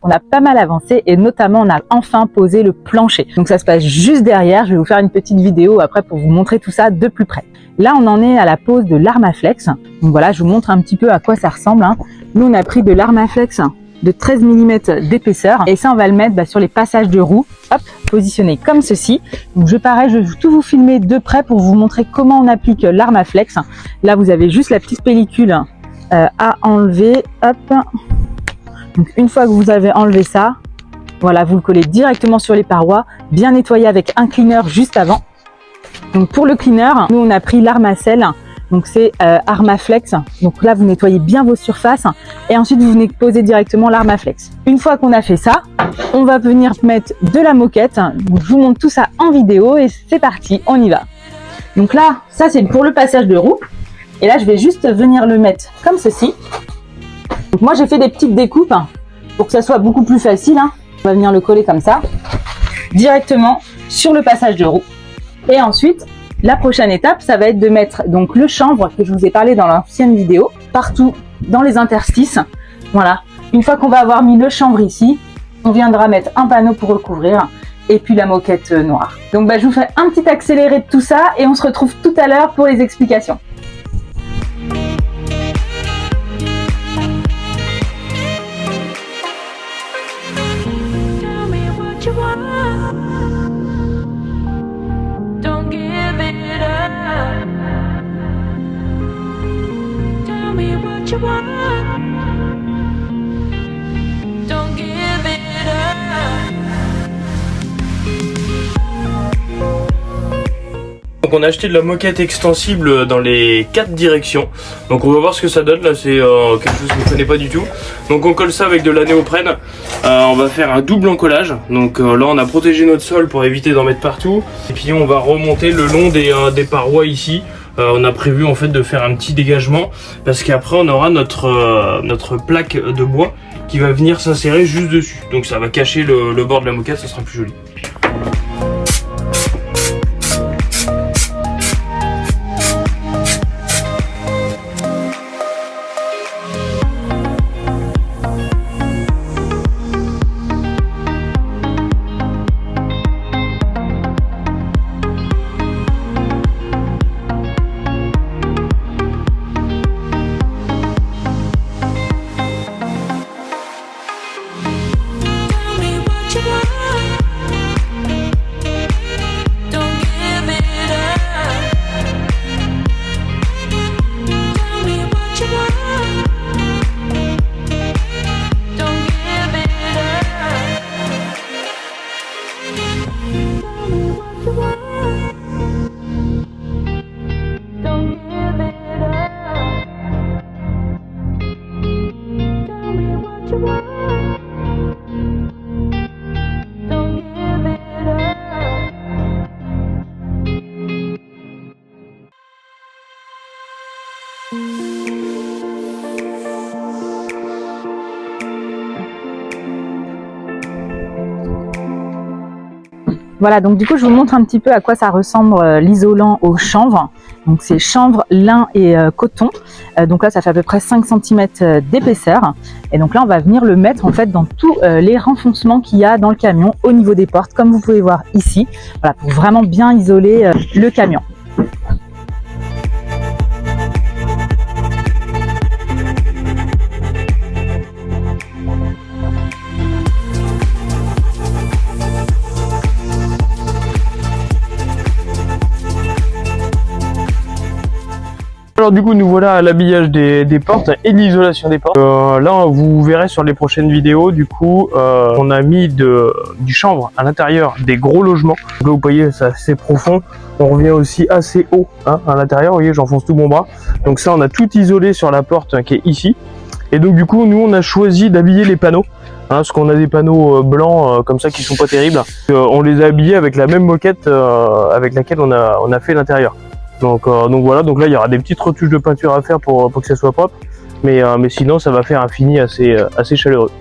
On a pas mal avancé et notamment on a enfin posé le plancher. Donc ça se passe juste derrière. Je vais vous faire une petite vidéo après pour vous montrer tout ça de plus près. Là, on en est à la pose de l'Armaflex. Donc voilà, je vous montre un petit peu à quoi ça ressemble. Nous, on a pris de l'Armaflex de 13 mm d'épaisseur et ça, on va le mettre sur les passages de roues. Hop, positionné comme ceci. Donc je vais tout vous filmer de près pour vous montrer comment on applique l'Armaflex. Là, vous avez juste la petite pellicule à enlever. Hop. Donc une fois que vous avez enlevé ça, voilà, vous le collez directement sur les parois, bien nettoyé avec un cleaner juste avant. Donc pour le cleaner, nous on a pris l'Armacell, donc c'est Armaflex. Donc là vous nettoyez bien vos surfaces et ensuite vous venez poser directement l'Armaflex. Une fois qu'on a fait ça, on va venir mettre de la moquette. Donc, je vous montre tout ça en vidéo et c'est parti, on y va. Donc là, ça c'est pour le passage de roue. Et là je vais juste venir le mettre comme ceci. Donc moi j'ai fait des petites découpes pour que ça soit beaucoup plus facile. On va venir le coller comme ça, directement sur le passage de roue. Et ensuite, la prochaine étape, ça va être de mettre donc le chanvre que je vous ai parlé dans l'ancienne vidéo, partout dans les interstices. Voilà. Une fois qu'on va avoir mis le chanvre ici, on viendra mettre un panneau pour recouvrir et puis la moquette noire. Donc je vous fais un petit accéléré de tout ça et on se retrouve tout à l'heure pour les explications. Donc on a acheté de la moquette extensible dans les 4 directions. Donc on va voir ce que ça donne. Là c'est quelque chose que je ne connais pas du tout. Donc on colle ça avec de la néoprène. On va faire un double encollage. Donc là on a protégé notre sol pour éviter d'en mettre partout. Et puis on va remonter le long des parois ici. On a prévu en fait de faire un petit dégagement parce qu'après on aura notre plaque de bois qui va venir s'insérer juste dessus. Donc ça va cacher le bord de la moquette, ça sera plus joli. Voilà, donc du coup je vous montre un petit peu à quoi ça ressemble l'isolant au chanvre. Donc c'est chanvre, lin et coton. Donc là ça fait à peu près 5 cm d'épaisseur. Et donc là on va venir le mettre en fait dans tous les renfoncements qu'il y a dans le camion au niveau des portes, comme vous pouvez voir ici. Voilà, pour vraiment bien isoler le camion. Alors du coup nous voilà à l'habillage des portes et de l'isolation des portes. Là vous verrez sur les prochaines vidéos, du coup on a mis du chanvre à l'intérieur des gros logements. Donc là vous voyez c'est assez profond, on revient aussi assez haut à l'intérieur, vous voyez j'enfonce tout mon bras. Donc ça on a tout isolé sur la porte qui est ici. Et donc du coup nous on a choisi d'habiller les panneaux. Parce qu'on a des panneaux blancs comme ça qui sont pas terribles. On les a habillés avec la même moquette avec laquelle on a fait l'intérieur. Donc voilà, donc là il y aura des petites retouches de peinture à faire pour que ça soit propre, mais sinon ça va faire un fini assez chaleureux.